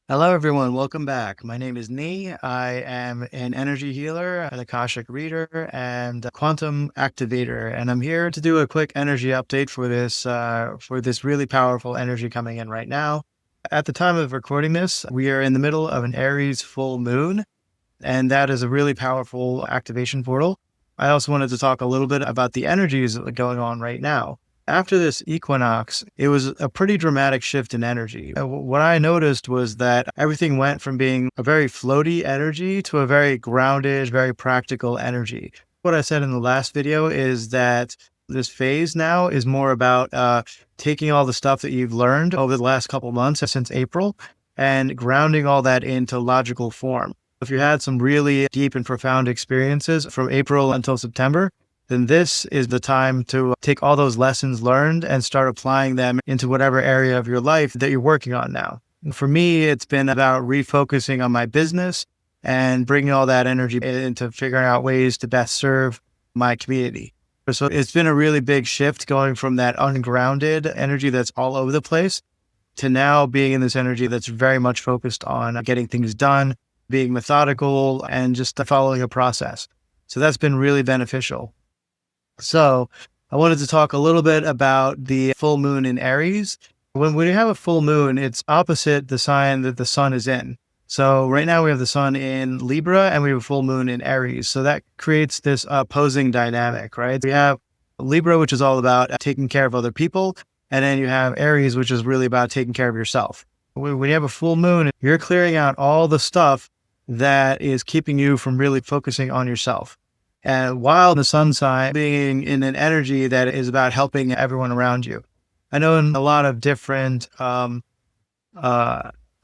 Hello, everyone. Welcome back. My name is Nee. I am an energy healer, an Akashic reader, and a quantum activator. And I'm here to do a quick energy update for this really powerful energy coming in right now. At the time of recording this, we are in the middle of an Aries full moon, and that is a really powerful activation portal. I also wanted to talk a little bit about the energies going on right now. After this equinox, it was a pretty dramatic shift in energy. What I noticed was that everything went from being a very floaty energy to a very grounded, very practical energy. What I said in the last video is that this phase now is more about taking all the stuff that you've learned over the last couple months since April and grounding all that into logical form. If you had some really deep and profound experiences from April until September, then this is the time to take all those lessons learned and start applying them into whatever area of your life that you're working on now. And for me, it's been about refocusing on my business and bringing all that energy into figuring out ways to best serve my community. So it's been a really big shift going from that ungrounded energy that's all over the place to now being in this energy that's very much focused on getting things done, being methodical, and just following a process. So that's been really beneficial. So I wanted to talk a little bit about the full moon in Aries. When we have a full moon, it's opposite the sign that the sun is in. So right now we have the sun in Libra and we have a full moon in Aries. So that creates this opposing dynamic, right? We have Libra, which is all about taking care of other people. And then you have Aries, which is really about taking care of yourself. When you have a full moon, you're clearing out all the stuff that is keeping you from really focusing on yourself. And while the sun sign being in an energy that is about helping everyone around you. I know in a lot of different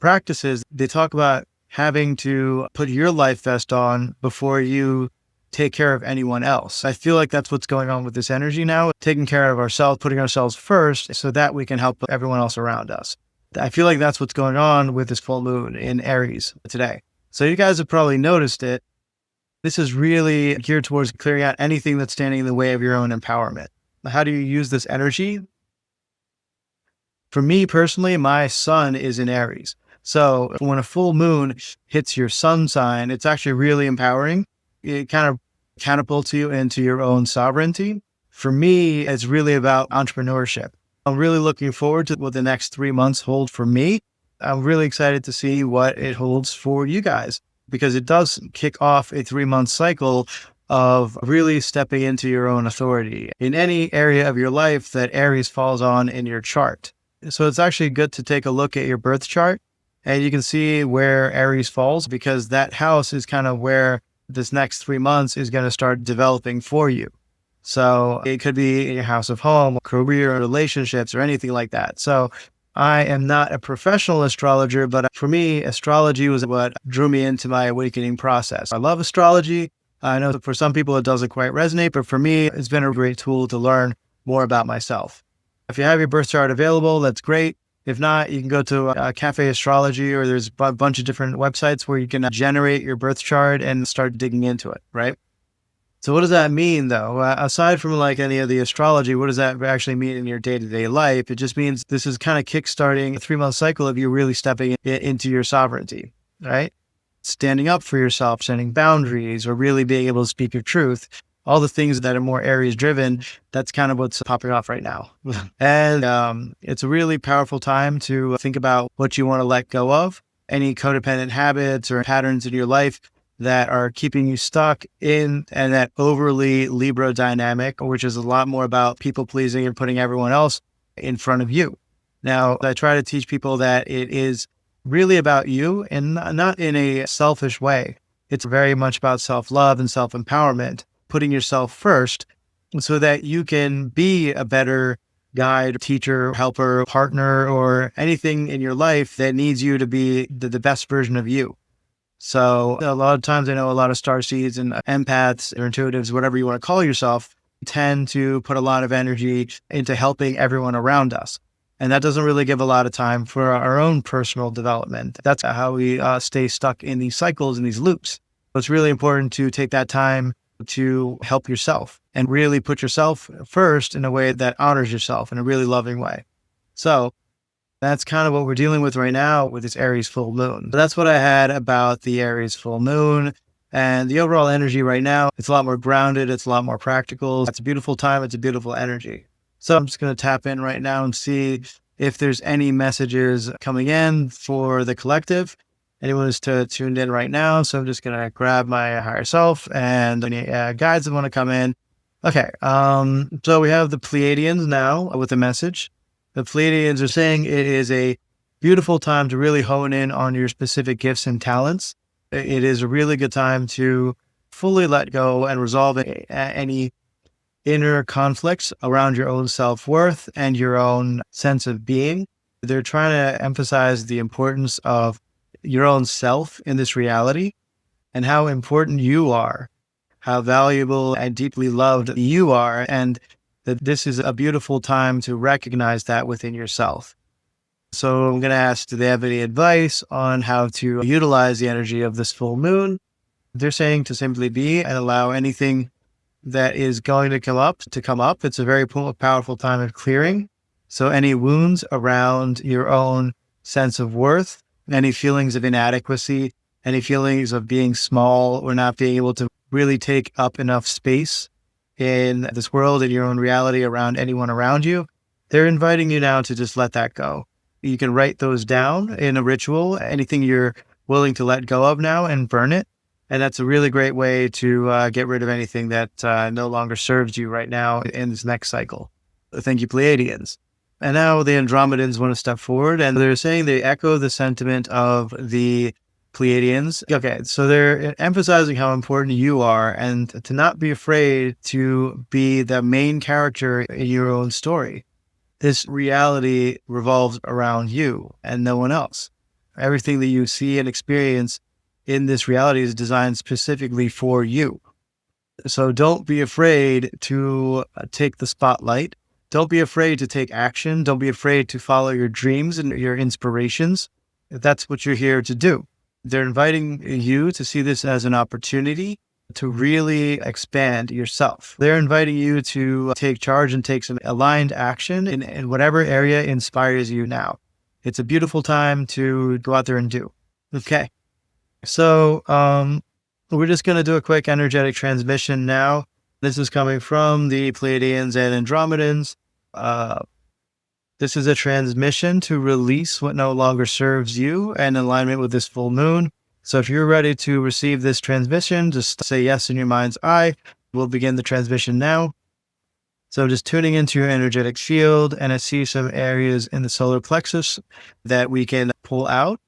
practices, they talk about having to put your life vest on before you take care of anyone else. I feel like that's what's going on with this energy now, taking care of ourselves, putting ourselves first so that we can help everyone else around us. I feel like that's what's going on with this full moon in Aries today. So you guys have probably noticed it. This is really geared towards clearing out anything that's standing in the way of your own empowerment. How do you use this energy? For me personally, my sun is in Aries. So when a full moon hits your sun sign, it's actually really empowering. It kind of catapults you into your own sovereignty. For me, it's really about entrepreneurship. I'm really looking forward to what the next 3 months hold for me. I'm really excited to see what it holds for you guys, because it does kick off a 3-month cycle of really stepping into your own authority in any area of your life that Aries falls on in your chart. So it's actually good to take a look at your birth chart and you can see where Aries falls, because that house is kind of where this next 3 months is going to start developing for you. So it could be in your house of home, career, relationships, or anything like that. So I am not a professional astrologer, but for me, astrology was what drew me into my awakening process. I love astrology. I know that for some people it doesn't quite resonate, but for me, it's been a great tool to learn more about myself. If you have your birth chart available, that's great. If not, you can go to Cafe Astrology, or there's a bunch of different websites where you can generate your birth chart and start digging into it, right? So what does that mean though? Aside from like any of the astrology, what does that actually mean in your day-to-day life? It just means this is kind of kickstarting a 3-month cycle of you really stepping into your sovereignty, right? Standing up for yourself, setting boundaries, or really being able to speak your truth. All the things that are more Aries driven, that's kind of what's popping off right now. And it's a really powerful time to think about what you want to let go of, any codependent habits or patterns in your life that are keeping you stuck in and that overly Libra dynamic, which is a lot more about people pleasing and putting everyone else in front of you. Now, I try to teach people that it is really about you and not in a selfish way. It's very much about self-love and self-empowerment, putting yourself first so that you can be a better guide, teacher, helper, partner, or anything in your life that needs you to be the best version of you. So a lot of times I know a lot of starseeds and empaths or intuitives, whatever you want to call yourself, tend to put a lot of energy into helping everyone around us. And that doesn't really give a lot of time for our own personal development. That's how we stay stuck in these cycles and these loops. So it's really important to take that time to help yourself and really put yourself first in a way that honors yourself in a really loving way. So That's kind of what we're dealing with right now with this Aries full moon. So that's what I had about the Aries full moon. And the overall energy right now, it's a lot more grounded. It's a lot more practical. It's a beautiful time. It's a beautiful energy. So I'm just going to tap in right now and see if there's any messages coming in for the collective. Anyone who's tuned in right now. So I'm just going to grab my higher self and any guides that want to come in. Okay. So we have the Pleiadians now with a message. The Pleiadians are saying it is a beautiful time to really hone in on your specific gifts and talents. It is a really good time to fully let go and resolve any inner conflicts around your own self-worth and your own sense of being. They're trying to emphasize the importance of your own self in this reality and how important you are, how valuable and deeply loved you are, and that this is a beautiful time to recognize that within yourself. So I'm going to ask, do they have any advice on how to utilize the energy of this full moon? They're saying to simply be and allow anything that is going to come up. It's a very powerful time of clearing. So any wounds around your own sense of worth, any feelings of inadequacy, any feelings of being small or not being able to really take up enough space in this world, in your own reality around anyone around you, they're inviting you now to just let that go. You can write those down in a ritual, anything you're willing to let go of now, and burn it. And that's a really great way to get rid of anything that no longer serves you right now in this next cycle. Thank you, Pleiadians. And now the Andromedans want to step forward, and they're saying they echo the sentiment of the Pleiadians. Okay, so they're emphasizing how important you are and to not be afraid to be the main character in your own story. This reality revolves around you and no one else. Everything that you see and experience in this reality is designed specifically for you. So don't be afraid to take the spotlight. Don't be afraid to take action. Don't be afraid to follow your dreams and your inspirations. That's what you're here to do. They're inviting you to see this as an opportunity to really expand yourself. They're inviting you to take charge and take some aligned action in whatever area inspires you now. It's a beautiful time to go out there and do. Okay. So we're just going to do a quick energetic transmission now. This is coming from the Pleiadians and Andromedans. This is a transmission to release what no longer serves you and in alignment with this full moon. So if you're ready to receive this transmission, just say yes in your mind's eye. We'll begin the transmission now. So just tuning into your energetic field, and I see some areas in the solar plexus that we can pull out,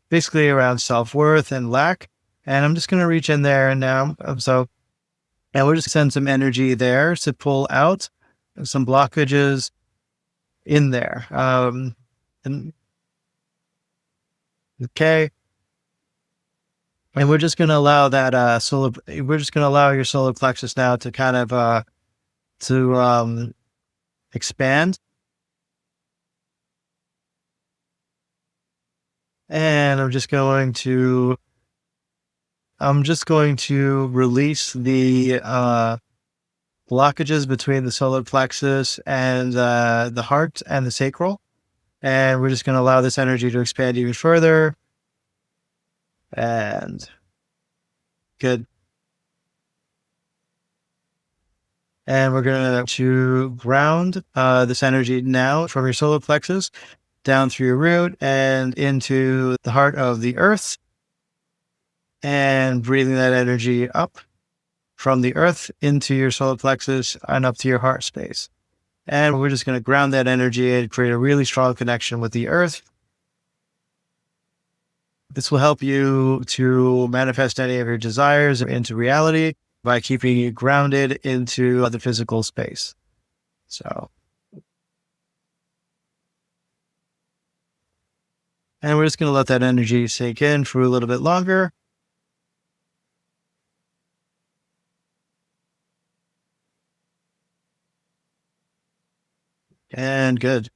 basically around self-worth and lack. And I'm just going to reach in there now. And we'll just send some energy there to pull out some blockages in there. Okay. And we're just going to allow that we're just going to allow your solar plexus now to kind of expand. And I'm just going to release the blockages between the solar plexus and the heart and the sacral. And we're just going to allow this energy to expand even further. And good. And we're going to ground this energy now from your solar plexus down through your root and into the heart of the earth. And breathing that energy up from the earth into your solar plexus and up to your heart space. And we're just going to ground that energy and create a really strong connection with the earth. This will help you to manifest any of your desires into reality by keeping you grounded into the physical space. So, and we're just going to let that energy sink in for a little bit longer. And good.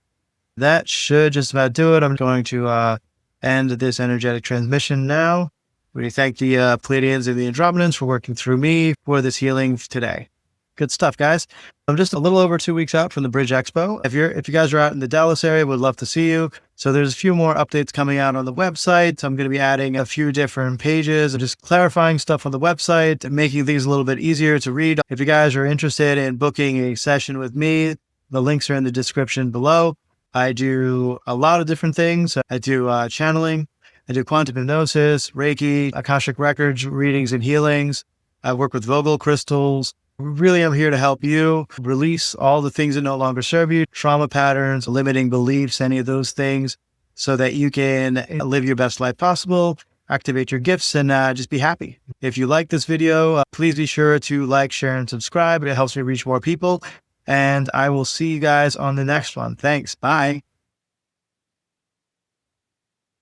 That should just about do it. I'm going to end this energetic transmission now. We thank the Pleiadians and the Andromedans for working through me for this healing today. Good stuff, guys. I'm just a little over 2 weeks out from the Bridge Expo. If you guys are out in the Dallas area, would love to see you. So there's a few more updates coming out on the website. I'm going to be adding a few different pages and just clarifying stuff on the website and making things a little bit easier to read. If you guys are interested in booking a session with me, the links are in the description below. I do a lot of different things. I do channeling. I do quantum hypnosis, Reiki, Akashic records, readings and healings. I work with Vogel crystals. Really, I'm here to help you release all the things that no longer serve you, trauma patterns, limiting beliefs, any of those things, so that you can live your best life possible, activate your gifts, and just be happy. If you like this video, please be sure to like, share, and subscribe. It helps me reach more people. And I will see you guys on the next one. Thanks. Bye.